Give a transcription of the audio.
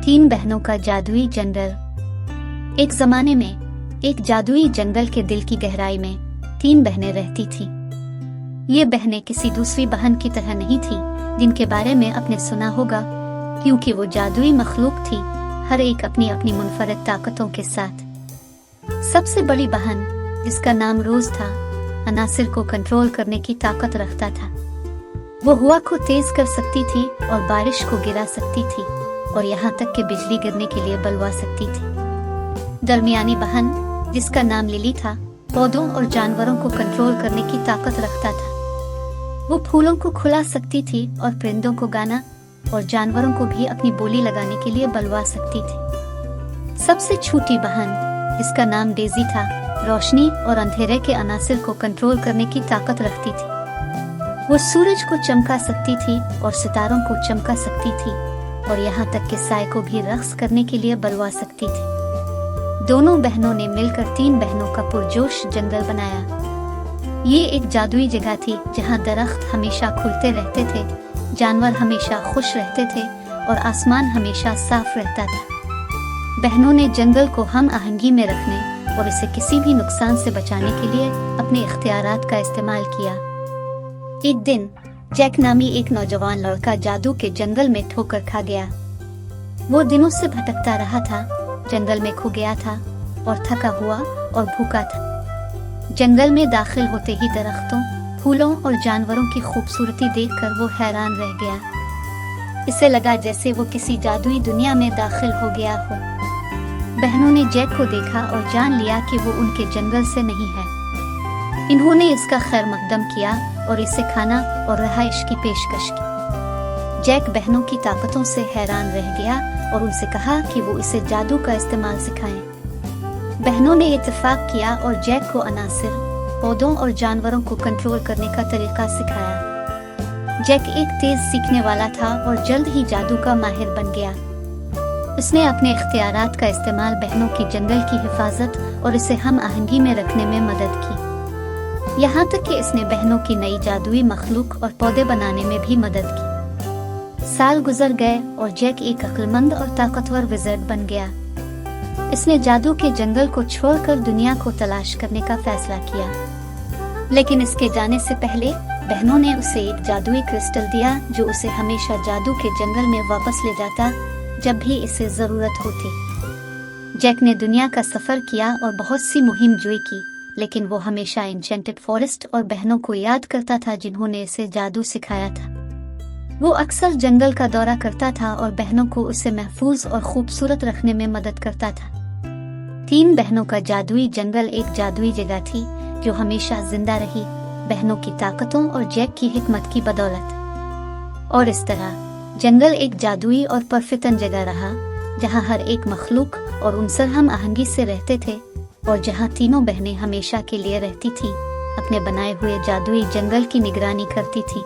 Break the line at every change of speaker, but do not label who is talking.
तीन बहनों का जादुई जंगल। एक जमाने में एक जादुई जंगल के दिल की गहराई में तीन बहनें रहती थीं। ये बहनें किसी दूसरी बहन की तरह नहीं थीं जिनके बारे में आपने सुना होगा, क्योंकि वो जादुई मखलूक थी, हर एक अपनी अपनी मुनफरद ताकतों के साथ। सबसे बड़ी बहन, जिसका नाम रोज था, अनासिर को कंट्रोल करने की ताकत रखता था। वो हवा को तेज कर सकती थी और बारिश को गिरा सकती थी और यहाँ तक कि बिजली गिरने के लिए बलवा सकती थी। दरमियानी बहन, जिसका नाम लिली था, पौधों और जानवरों को कंट्रोल करने की ताकत रखता था। वो फूलों को खुला सकती थी और परिंदों को गाना और जानवरों को भी अपनी बोली लगाने के लिए बलवा सकती थी। सबसे छोटी बहन, जिसका नाम डेजी था, रोशनी और अंधेरे के अनासिर को कंट्रोल करने की ताकत रखती थी। वो सूरज को चमका सकती थी और सितारों को चमका सकती थी और यहाँ तक कि साए को भी रक्स करने के लिए बलवा सकती थी। दोनों बहनों ने मिलकर तीन बहनों का पुरजोश जंगल बनाया। ये एक जादुई जगह थी जहाँ दरख्त हमेशा खुलते रहते थे, जानवर हमेशा खुश रहते थे और आसमान हमेशा साफ रहता था। बहनों ने जंगल को हम आहंगी में रखने और इसे किसी भी नुकसान से बचाने के लिए अपने इख्तियारात का इस्तेमाल किया। एक दिन जैक नामी एक नौजवान लड़का जादू के जंगल में ठोकर खा गया। वो दिनों से भटकता रहा था, जंगल में खो गया था और थका हुआ और भूखा था। जंगल में दाखिल होते ही दरख्तों, फूलों और जानवरों की खूबसूरती देखकर वो हैरान रह गया। इसे लगा जैसे वो किसी जादुई दुनिया में दाखिल हो गया हो। बहनों ने जैक को देखा और जान लिया कि वो उनके जंगल से नहीं है। इन्होंने इसका खैर मकदम किया और इसे खाना और रहाइश की पेशकश की। जैक बहनों की ताकतों से हैरान रह गया और उनसे कहा कि वो इसे जादू का इस्तेमाल सिखाएं। बहनों ने इत्तेफाक किया और जैक को अनासिर, पौधों और जानवरों को कंट्रोल करने का तरीका सिखाया। जैक एक तेज सीखने वाला था और जल्द ही जादू का माहिर बन गया। उसने अपने इख्तियारात का इस्तेमाल बहनों की जंगल की हिफाजत और इसे हम आहंगी में रखने में मदद की। यहाँ तक कि इसने बहनों की नई जादुई मखलूक और पौधे बनाने में भी मदद की। साल गुजर गए और जैक एक अक्लमंद और ताकतवर विज़र्ड बन गया। इसने जादू के जंगल को छोड़कर दुनिया को तलाश करने का फैसला किया। लेकिन इसके जाने से पहले बहनों ने उसे एक जादुई क्रिस्टल दिया जो उसे हमेशा जादू के जंगल में वापस ले जाता जब भी इसे जरूरत होती। जैक ने दुनिया का सफर किया और बहुत सी मुहिम जोई की, लेकिन वो हमेशा एन्चेंटेड फॉरेस्ट और बहनों को याद करता था जिन्होंने इसे जादू सिखाया था। वो अक्सर जंगल का दौरा करता था और बहनों को उसे महफूज और खूबसूरत रखने में मदद करता था। तीन बहनों का जादुई जंगल एक जादुई जगह थी जो हमेशा जिंदा रही, बहनों की ताकतों और जैक की हिकमत की बदौलत। और इस तरह जंगल एक जादुई और परफितन जगह रहा जहाँ हर एक मखलूक और उनसर हम आहंगी से रहते थे और जहाँ तीनों बहनें हमेशा के लिए रहती थीं, अपने बनाए हुए जादुई जंगल की निगरानी करती थीं।